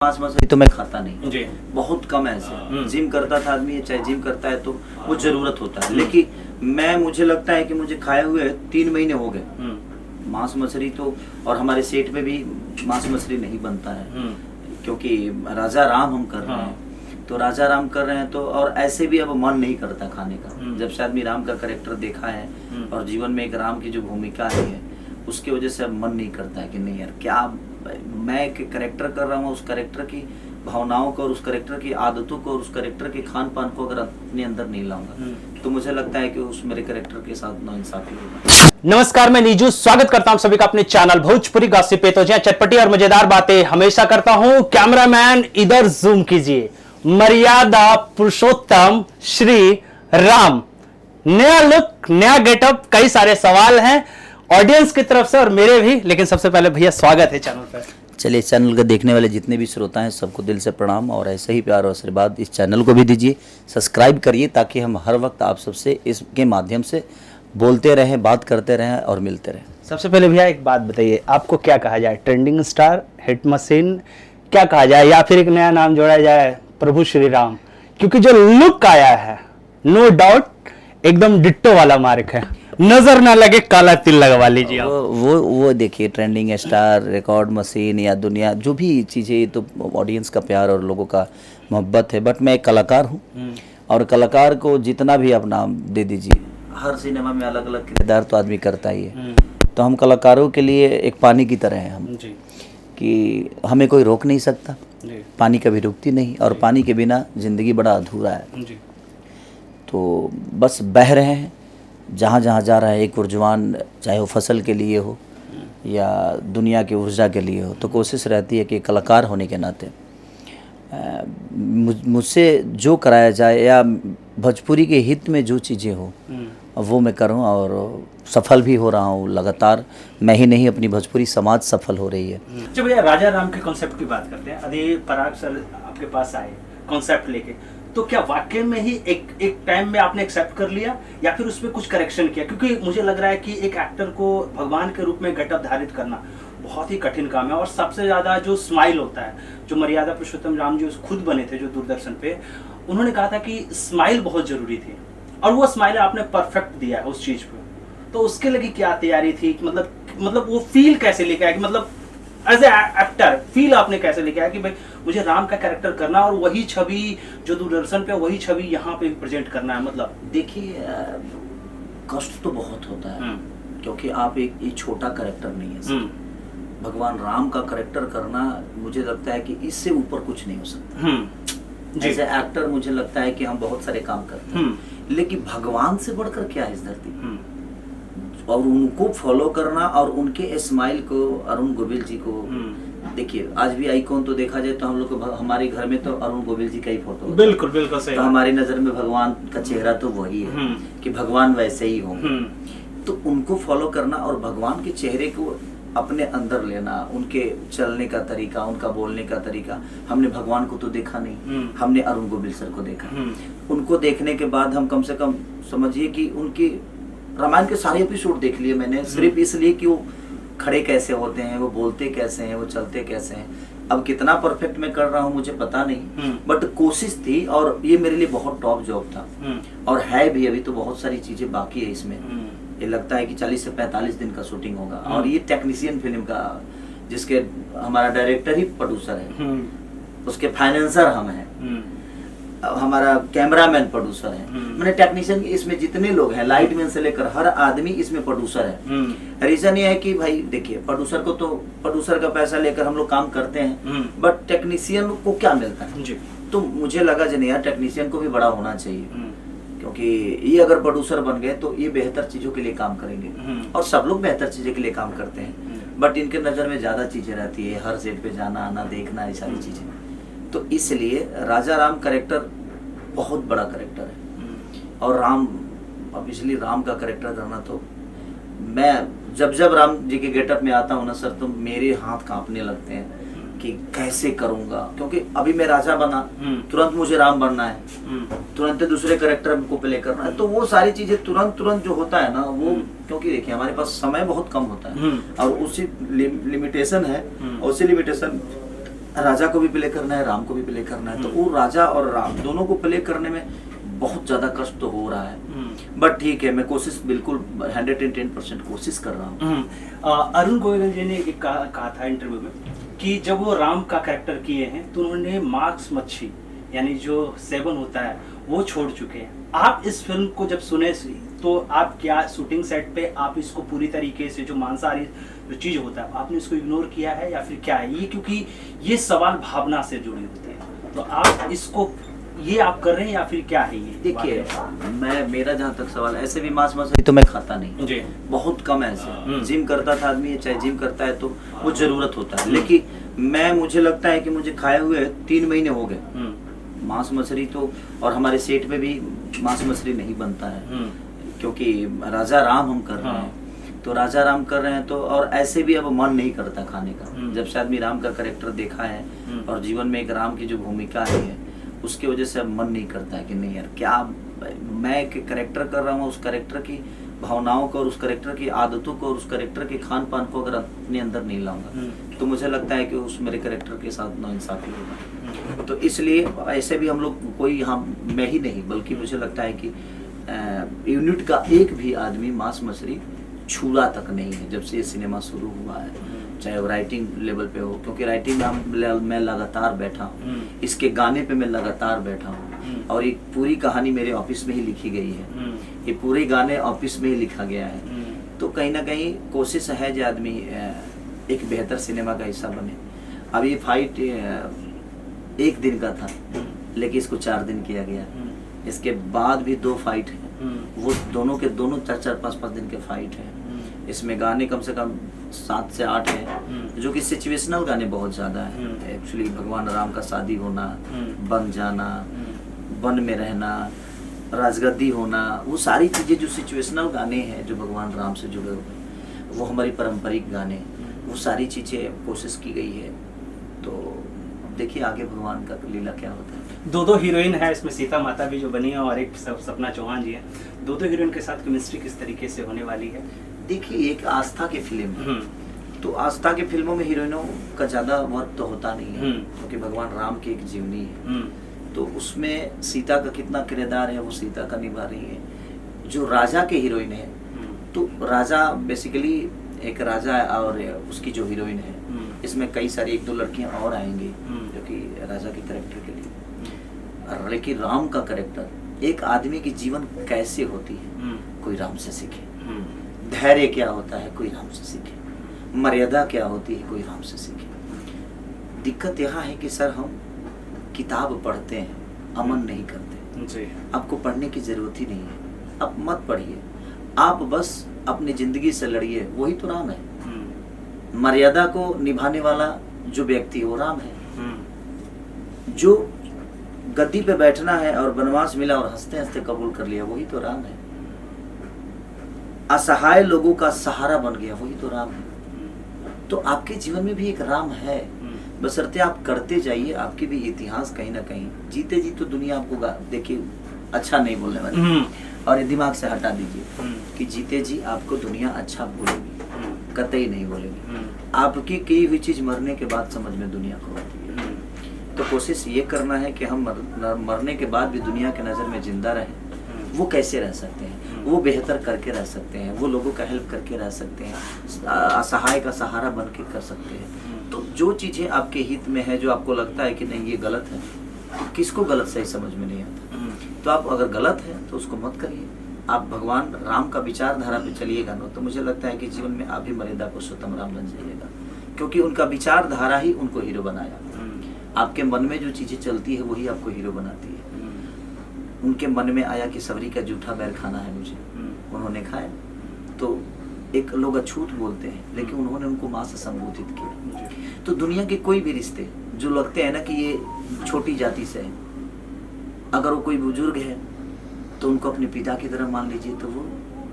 मांस मछली तो मैं खाता नहीं जी। बहुत कम है ऐसे। जिम करता था आदमी, चाहे जिम करता है तो वो जरूरत होता है, लेकिन मुझे लगता है कि मुझे खाए हुए 3 महीने हो गए मांस मछली तो। और हमारे सेट में भी मांस मछली नहीं बनता है क्योंकि राजा राम हम कर रहे हैं। तो राजा राम कर रहे हैं तो और ऐसे भी अब मन नहीं करता खाने का। जब से आदमी राम का कैरेक्टर देखा है और जीवन में एक राम की जो भूमिका आई है उसकी वजह से अब मन नहीं करता है कि नहीं यार क्या मैं एक कैरेक्टर कर रहा हूँ, उस कैरेक्टर की भावनाओं को और उस कैरेक्टर की आदतों को और उस कैरेक्टर के खान पान को अगर अपने अंदर नहीं लाऊंगा तो मुझे लगता है कि उस मेरे कैरेक्टर के साथ नाइंसाफी होगा। नमस्कार, मैं नीजू स्वागत करता हूं सभी का अपने चैनल भोजपुरी गॉसिप पे। तो जहां चटपटी और मजेदार बातें हमेशा करता हूं। कैमरामैन इधर जूम कीजिए। मर्यादा पुरुषोत्तम श्री राम, नया लुक, नया गेटअप, कई सारे सवाल हैं ऑडियंस की तरफ से और मेरे भी। लेकिन सबसे पहले भैया स्वागत है चैनल पर। चलिए, चैनल को देखने वाले जितने भी श्रोता हैं सबको दिल से प्रणाम और ऐसे ही प्यार और आशीर्वाद इस चैनल को भी दीजिए। सब्सक्राइब करिए ताकि हम हर वक्त आप सबसे इसके माध्यम से बोलते रहें, बात करते रहें और मिलते रहें। सबसे पहले भैया एक बात बताइए, आपको क्या कहा जाए, ट्रेंडिंग स्टार, हिट मशीन, क्या कहा जाए, या फिर एक नया नाम जोड़ा जाए प्रभु श्री राम? क्योंकि जो लुक आया है नो डाउट एकदम डिट्टो वाला मार्क है, नजर ना लगे काला तिल लगवा लीजिए आप। वो देखिए, ट्रेंडिंग स्टार, रिकॉर्ड मशीन या दुनिया जो भी चीज़ें तो ऑडियंस का प्यार और लोगों का मोहब्बत है। बट मैं एक कलाकार हूँ और कलाकार को जितना भी आप नाम दे दीजिए, हर सिनेमा में अलग अलग किरदार तो आदमी करता ही है। तो हम कलाकारों के लिए एक पानी की तरह हैं हम जी। कि हमें कोई रोक नहीं सकता, जी। पानी कभी रुकती नहीं और पानी के बिना ज़िंदगी बड़ा अधूरा है। जी। तो बस बह रहे हैं जहाँ जहाँ जा रहा है एक ऊर्जवान, चाहे वो फसल के लिए हो या दुनिया की ऊर्जा के लिए हो। तो कोशिश रहती है कि कलाकार होने के नाते मुझसे जो कराया जाए या भोजपुरी के हित में जो चीज़ें हो वो मैं करूँ और सफल भी हो रहा हूँ लगातार। मैं ही नहीं, अपनी भोजपुरी समाज सफल हो रही है। अच्छा भैया, राजा राम के कॉन्सेप्ट की बात करते हैं। अभी पराग सर आपके पास आए कॉन्सेप्ट लेके, तो क्या वाकई में ही एक टाइम में आपने एक्सेप्ट कर लिया या फिर उसमें कुछ करेक्शन किया? क्योंकि मुझे लग रहा है कि एक एक्टर को भगवान के रूप में गेटअप धारित करना बहुत ही कठिन काम है। और सबसे ज्यादा जो स्माइल होता है, जो मर्यादा पुरुषोत्तम राम जी खुद बने थे जो दूरदर्शन पे, उन्होंने कहा था कि स्माइल बहुत जरूरी थी और वो स्माइल आपने परफेक्ट दिया है उस चीज पे। तो उसके लिए क्या तैयारी थी? मतलब वो फील कैसे लेके आया कि मतलब एज ए एक्टर फील आपने कैसे लेके आया कि भाई मुझे राम का कैरेक्टर करना और वही छवि जो दूरदर्शन पे वही छवि यहाँ पे प्रेजेंट करना है? मतलब देखिए, कष्ट तो बहुत होता है क्योंकि आप एक छोटा कैरेक्टर नहीं है। भगवान राम का कैरेक्टर करना मुझे लगता है कि इससे ऊपर कुछ नहीं हो सकता। एज ए एक्टर मुझे लगता है कि हम बहुत सारे काम करते हैं, लेकिन भगवान से बढ़कर क्या है इस धरती और उनको फॉलो करना और उनके स्माइल को, अरुण गोविल जी को देखिए, आज भी आइकॉन तो देखा जाए तो हम लोग को हमारे घर में तो अरुण गोविल जी का ही फोटो, बिल्कुल बिल्कुल सही। तो हमारी नजर में भगवान का चेहरा तो वही है कि भगवान वैसे ही होंगे। तो उनको फॉलो करना और भगवान के चेहरे को अपने अंदर लेना, उनके चलने का तरीका, उनका बोलने का तरीका। हमने भगवान को तो देखा नहीं, हमने अरुण गोविल सर को देखा। उनको देखने के बाद हम कम से कम समझिए कि उनकी रामायण के सारे एपिसोड देख लिए मैंने, सिर्फ इसलिए कि वो खड़े कैसे होते हैं, वो बोलते कैसे हैं, वो चलते कैसे हैं। अब कितना परफेक्ट मैं कर रहा हूँ मुझे पता नहीं, बट कोशिश थी और ये मेरे लिए बहुत टॉप जॉब था और है भी। अभी तो बहुत सारी चीजें बाकी है इसमें। ये लगता है कि 40 से 45 दिन का शूटिंग होगा और ये टेक्नीशियन फिल्म का, जिसके हमारा डायरेक्टर ही प्रोड्यूसर है, उसके फाइनेंसर हम हैं, हमारा कैमरामैन प्रोड्यूसर है, मैंने टेक्नीशियन इसमें जितने लोग हैं, लाइटमैन से लेकर हर आदमी इसमें प्रोड्यूसर है। रीजन ये है कि भाई देखिए, प्रोड्यूसर को तो प्रोड्यूसर का पैसा लेकर हम लोग काम करते हैं, बट टेक्नीशियन को क्या मिलता है जी? तो मुझे लगा नहीं यार, टेक्नीशियन को भी बड़ा होना चाहिए क्योंकि ये अगर प्रोड्यूसर बन गए तो ये बेहतर चीजों के लिए काम करेंगे और सब लोग बेहतर चीजों के लिए काम करते हैं, बट इनके नजर में ज्यादा चीजें रहती है, हर सेट पे जाना आना, देखना, ये सारी चीजें। तो इसलिए राजा राम कैरेक्टर बहुत बड़ा कैरेक्टर है और राम, अब इसलिए राम का कैरेक्टर करना, तो मैं जब राम जी के गेटअप में आता हूँ ना सर, तो मेरे हाथ कांपने लगते हैं कि कैसे करूंगा। क्योंकि अभी मैं राजा बना, तुरंत मुझे राम बनना है, तुरंत दूसरे कैरेक्टर को प्ले करना है, तो वो सारी चीजें तुरंत जो होता है ना वो, क्योंकि देखिए हमारे पास समय बहुत कम होता है और उसी लिमिटेशन है, उसी लिमिटेशन राजा को भी प्ले करना है, राम को भी प्ले करना है, तो वो राजा और राम दोनों को प्ले करने में बहुत ज्यादा कष्ट तो हो रहा है, बट ठीक है, मैं कोशिश बिल्कुल 110% कोशिश कर रहा हूँ। अरुण गोयल जी ने एक कहा था इंटरव्यू में कि जब वो राम का कैरेक्टर किए हैं तो उन्होंने मांस मच्छी यानी जो सेवन होता है वो छोड़ चुके हैं। आप इस फिल्म को जब सुने तो आप क्या शूटिंग सेट पे आप इसको पूरी तरीके से जो मांसाहारी जो चीज होता है आपने इसको इग्नोर किया है या फिर क्या है ये, क्योंकि ये सवाल भावना से जुड़े होते हैं, तो आप इसको ये आप कर रहे हैं या फिर क्या है ये? देखिए, मेरा जहाँ तक सवाल है, ऐसे भी मांस मछली तो मैं खाता नहीं जी, बहुत कम ऐसे। जिम करता था आदमी, चाहे जिम करता है तो वो जरूरत होता है, लेकिन मुझे लगता है कि मुझे खाए हुए 3 महीने हो गए मांस मछली तो, और हमारे सेट में भी मांस मछली नहीं बनता है, क्योंकि राजा राम हम कर रहे हैं, तो राजा राम कर रहे हैं तो, और ऐसे भी अब मन नहीं करता खाने का। जब से आदमी राम का कैरेक्टर देखा है और जीवन में एक राम की जो भूमिका है उसकी वजह से अब मन नहीं करता है कि नहीं यार, क्या मैं एक कैरेक्टर कर रहा हूँ, उस कैरेक्टर की भावनाओं को और उस कैरेक्टर की आदतों को और उस कैरेक्टर के खान पान को अगर अपने अंदर नहीं लाऊंगा तो मुझे लगता है कि उस मेरे कैरेक्टर के साथ नाइंसाफी होगा। तो इसलिए ऐसे भी हम लोग कोई, हम मैं ही नहीं बल्कि मुझे लगता है कि यूनिट का एक भी आदमी मांस मछली छूला तक नहीं है जब से ये सिनेमा शुरू हुआ है, चाहे वो राइटिंग लेवल पे हो, क्योंकि राइटिंग में मैं लगातार बैठा हूँ, इसके गाने पे मैं लगातार बैठा हूँ, और एक पूरी कहानी मेरे ऑफिस में ही लिखी गई है, ये पूरे गाने ऑफिस में ही लिखा गया है। तो कहीं ना कहीं कोशिश है जो आदमी एक बेहतर सिनेमा का हिस्सा बने। अब ये फाइट 1 दिन का था, लेकिन इसको 4 दिन किया गया, इसके बाद भी 2 फाइट हैं, वो दोनों के दोनों 4-4, 5-5 दिन के फाइट हैं। इसमें गाने कम से कम 7 से 8 हैं, जो कि सिचुएशनल गाने बहुत ज़्यादा हैं। एक्चुअली भगवान राम का शादी होना, बन जाना, वन में रहना, राजगद्दी होना, वो सारी चीज़ें जो सिचुएशनल गाने हैं जो भगवान राम से जुड़े हुए, वो हमारी पारंपरिक गाने, वो सारी चीज़ें कोशिश की गई है। तो देखिए आगे भगवान का लीला क्या होता है। 2 हीरोइन है इसमें, सीता माता भी जो बनी है और एक सपना चौहान जी है। 2 हीरोइन के साथ केमिस्ट्री किस तरीके से होने वाली है? देखिए, एक आस्था की फिल्म है, तो आस्था की फिल्मों में हीरोइनों का ज्यादा वर्क तो होता नहीं है, क्योंकि भगवान राम की एक जीवनी है, तो उसमें सीता का कितना किरदार है वो सीता का निभा रही है। जो राजा के हीरोइन है, तो राजा बेसिकली एक राजा है, और उसकी जो हीरोइन है इसमें कई सारी 1-2 लड़कियां और आएंगी जो कि राजा के कैरेक्टर के लिए। लेकिन राम का कैरेक्टर, एक आदमी की जीवन कैसे होती है कोई राम से सीखे, धैर्य क्या होता है कोई राम से सीखे, मर्यादा क्या होती है कोई राम से सीखे। दिक्कत यहाँ है कि सर हम किताब पढ़ते हैं, अमन नहीं करते जी। आपको पढ़ने की जरूरत ही नहीं है, आप मत पढ़िए, आप बस अपनी जिंदगी से लड़िए, वही तो राम है। मर्यादा को निभाने वाला जो व्यक्ति वो राम है। जो गद्दी पे बैठना है और वनवास मिला और हंसते हंसते कबूल कर लिया, वही तो राम है। असहाय लोगों का सहारा बन गया, वही तो राम है। तो आपके जीवन में भी एक राम है, बशर्ते आप करते जाइए। आपके भी इतिहास कहीं ना कहीं, जीते जी तो दुनिया आपको देखिए अच्छा नहीं बोलने वाली, और ये दिमाग से हटा दीजिए कि जीते जी आपको दुनिया अच्छा बोलेगी, कतई नहीं बोलेगी। आपकी की हुई चीज मरने के बाद समझ में दुनिया को आती है। तो कोशिश ये करना है कि हम मरने के बाद भी दुनिया के नजर में जिंदा रहें। वो कैसे रह सकते हैं, वो बेहतर करके रह सकते हैं, वो लोगों का हेल्प करके रह सकते हैं, असहाय का सहारा बन के कर सकते हैं। तो जो चीजें आपके हित में है, जो आपको लगता है कि नहीं ये गलत है, किसको गलत सही समझ में नहीं आता, तो आप अगर गलत है तो उसको मत करिए। आप भगवान राम का विचारधारा पे चलिएगा ना, तो मुझे लगता है कि जीवन में आप भी मर्यादा पुरुषोत्तम राम बन जाइएगा, क्योंकि उनका विचारधारा ही उनको हीरो बनाया। आपके मन में जो चीजें चलती है वही आपको हीरो बनाती है। उनके मन में आया कि सबरी का जूठा बैर खाना है मुझे, उन्होंने खाया। तो एक लोग अछूत बोलते हैं, लेकिन उन्होंने उनको माँ से संबोधित किया। तो दुनिया के कोई भी रिश्ते जो लगते हैं ना कि ये छोटी जाति से है, अगर वो कोई बुजुर्ग है तो उनको अपने पिता की तरह मान लीजिए, तो वो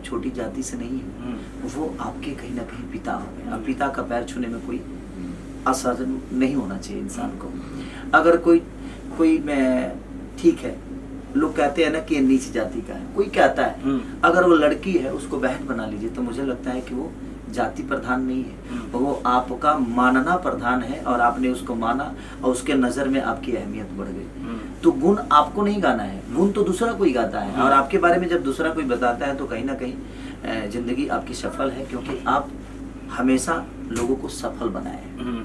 छोटी जाति से नहीं है, वो आपके कहीं ना कहीं पिता हो गए। अब पिता का पैर छूने में कोई असर नहीं होना चाहिए इंसान को। अगर कोई मैं ठीक है, लोग कहते हैं ना कि नीच जाति का है, कोई कहता है, अगर वो लड़की है उसको बहन बना लीजिए, तो मुझे लगता है कि वो जाति प्रधान नहीं है, वो आपका मानना प्रधान है और आपने उसको माना और उसके नज़र में आपकी अहमियत बढ़ गई। तो गुण आपको नहीं गाना है, गुण तो दूसरा कोई गाता है, और आपके बारे में जब दूसरा कोई बताता है तो कहीं ना कहीं ज़िंदगी आपकी सफल है, क्योंकि आप हमेशा लोगों को सफल बनाए हैं।